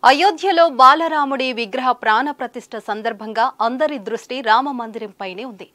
అయోధ్యలో బాలరాముడి విగ్రహ ప్రాణ ప్రతిష్ఠ సందర్భంగా అందరి దృష్టి రామ మందిరంపైనే ఉంది.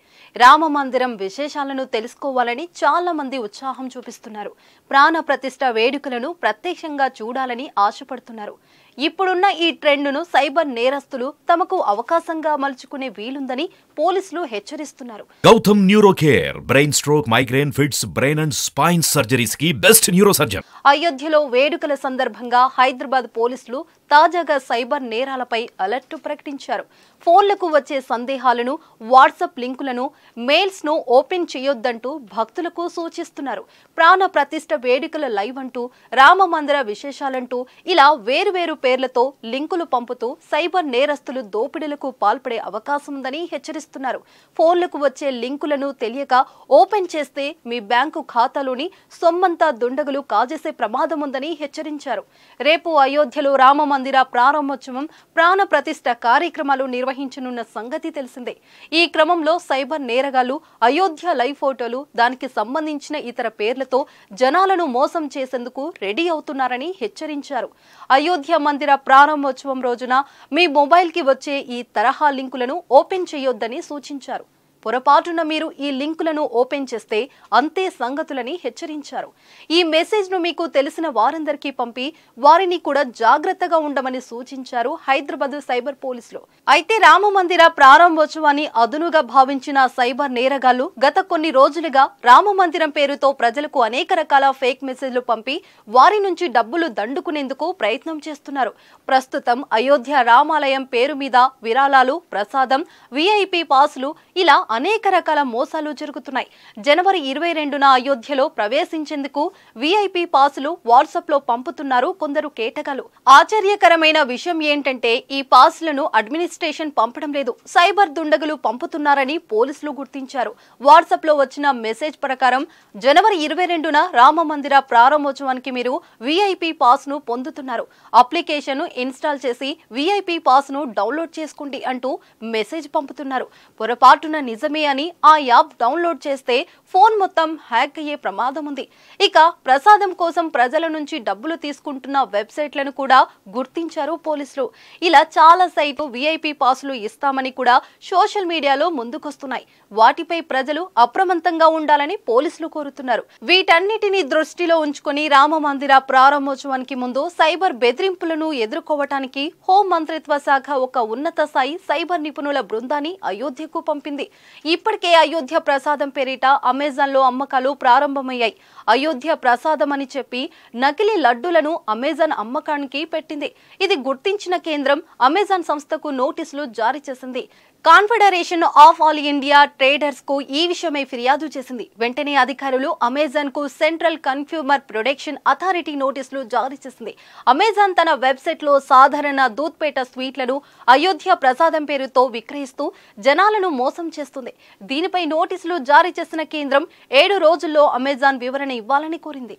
రామ మందిరం విశేషాలను తెలుసుకోవాలని చాలా మంది ఉత్సాహం చూపిస్తున్నారు. ప్రాణ ప్రతిష్ఠ వేడుకలను ప్రత్యక్షంగా చూడాలని ఆశపడుతున్నారు. ఇప్పుడున్న ఈ ట్రెండ్ను సైబర్ నేరస్తులు తమకు అవకాశంగా మలుచుకునే వీలుందని పోలీసులు హెచ్చరిస్తున్నారు. Gautam neuro care brain stroke, migraine, fits, brain and spine surgeries కి బెస్ట్ న్యూరో సర్జన్. అయోధ్యలో వేడుకల సందర్భంగా హైదరాబాద్ పోలీసులు తాజాగా సైబర్ నేరాలపై అలర్ట్ ప్రకటించారు. ఫోన్లకు వచ్చే సందేహాలను, వాట్సాప్ లింకులను, మెయిల్స్ ను ఓపెన్ చేయొద్దంటూ భక్తులకు సూచిస్తున్నారు. ప్రాణ ప్రతిష్ఠ వేడుకల లైవ్ అంటూ, రామ మందిర విశేషాలంటూ ఇలా వేరువేరు పేర్లతో లింకులు పంపుతూ సైబర్ నేరస్తులు దోపిడీలకు పాల్పడే అవకాశం ఉందని హెచ్చరిస్తున్నారు. ఫోన్లకు వచ్చే లింకులను తెలియక ఓపెన్ చేస్తే మీ బ్యాంకు ఖాతాలోని సొమ్మంతా దుండగులు కాజేసే ప్రమాదం ఉందని హెచ్చరించారు. రేపు అయోధ్యలో రామ మందిర ప్రారంభోత్సవం, ప్రాణ ప్రతిష్ఠ కార్యక్రమాలు నిర్వహించనున్న సంగతి తెలిసిందే. ఈ క్రమంలో సైబర్ నేరగాళ్లు అయోధ్య లైవ్ ఫోటోలు, దానికి సంబంధించిన ఇతర పేర్లతో జనాలను మోసం చేసేందుకు రెడీ అవుతున్నారని హెచ్చరించారు. అయోధ్య మందిర ప్రారంభోత్సవం రోజున మీ మొబైల్కి వచ్చే ఈ తరహా లింకులను ఓపెన్ చేయొద్దని సూచించారు. పొరపాటున మీరు ఈ లింకులను ఓపెన్ చేస్తే అంతే సంగతులని హెచ్చరించారు. ఈ మెసేజ్ను మీకు తెలిసిన వారందరికీ పంపి వారిని కూడా జాగ్రత్తగా ఉండమని సూచించారు హైదరాబాద్ సైబర్ పోలీసులు. అయితే రామ మందిర ప్రారంభోత్సవాన్ని అదునుగా భావించిన సైబర్ నేరగాళ్లు గత కొన్ని రోజులుగా రామ మందిరం పేరుతో ప్రజలకు అనేక రకాల ఫేక్ మెసేజ్లు పంపి వారి నుంచి డబ్బులు దండుకునేందుకు ప్రయత్నం చేస్తున్నారు. ప్రస్తుతం అయోధ్య రామాలయం పేరు మీద విరాళాలు, ప్రసాదం, విఐపి పాసులు ఇలా అనేక రకాల మోసాలు జరుగుతున్నాయి. జనవరి 22న అయోధ్యలో ప్రవేశించేందుకు విఐపి పాసులు వాట్సాప్ లో పంపుతున్నారు కొందరు కేటగాలు. ఆశ్చర్యకరమైన విషయం ఏంటంటే ఈ పాసులను అడ్మినిస్ట్రేషన్ పంపడం లేదు, సైబర్ దుండగులు పంపుతున్నారని పోలీసులు గుర్తించారు. వాట్సాప్ లో వచ్చిన మెసేజ్ ప్రకారం జనవరి 22న రామ మందిర ప్రారంభోత్సవానికి మీరు విఐపి పాస్ ను పొందుతున్నారు. అప్లికేషన్ ను ఇన్స్టాల్ చేసి విఐపి పాస్ ను డౌన్లోడ్ చేసుకోండి అంటూ మెసేజ్ పంపుతున్నారు. పొరపాటున నిజమే అని ఆ యాప్ డౌన్లోడ్ చేస్తే ఫోన్ మొత్తం హ్యాక్ అయ్యే ప్రమాదం ఉంది. ఇక ప్రసాదం కోసం ప్రజల నుంచి డబ్బులు తీసుకుంటున్న వెబ్సైట్లను కూడా గుర్తించారు పోలీసులు. ఇలా చాలా సైట్లు విఐపి పాసులు ఇస్తామని కూడా సోషల్ మీడియాలో ముందుకొస్తున్నాయి. వాటిపై ప్రజలు అప్రమత్తంగా ఉండాలని పోలీసులు కోరుతున్నారు. వీటన్నిటిని దృష్టిలో ఉంచుకొని రామ మందిర ప్రారంభోత్సవానికి ముందు సైబర్ బెదిరింపులను ఎదుర్కోవటానికి హోం మంత్రిత్వ శాఖ ఒక ఉన్నత స్థాయి సైబర్ నిపుణుల బృందాన్ని అయోధ్యకు పంపింది. ఇప్పటికే అయోధ్య ప్రసాదం పేరిట అమెజాన్ లో అమ్మకాలు ప్రారంభమయ్యాయి. అయోధ్య ప్రసాదం అని చెప్పి నకిలీ లడ్డూలను అమెజాన్ అమ్మకానికి పెట్టింది. ఇది గుర్తించిన కేంద్రం అమెజాన్ సంస్థకు నోటీసులు జారీ చేసింది. Confederation of all India traders కు ఈ విషయమై ఫిర్యాదు చేసింది. వెంటనే అధికారులు అమెజాన్ కు సెంట్రల్ కన్స్యూమర్ ప్రొటెక్షన్ అథారిటీ నోటీసులు జారీ చేసింది. అమెజాన్ తన వెబ్సైట్ లో సాధారణ దూద్పేట స్వీట్లను అయోధ్య ప్రసాదం పేరుతో విక్రయిస్తూ జనాలను మోసం చేస్తుంది. దీనిపై నోటీసులు జారీ చేసిన కేంద్రం 7 రోజుల్లో అమెజాన్ వివరణ ఇవ్వాలని కోరింది.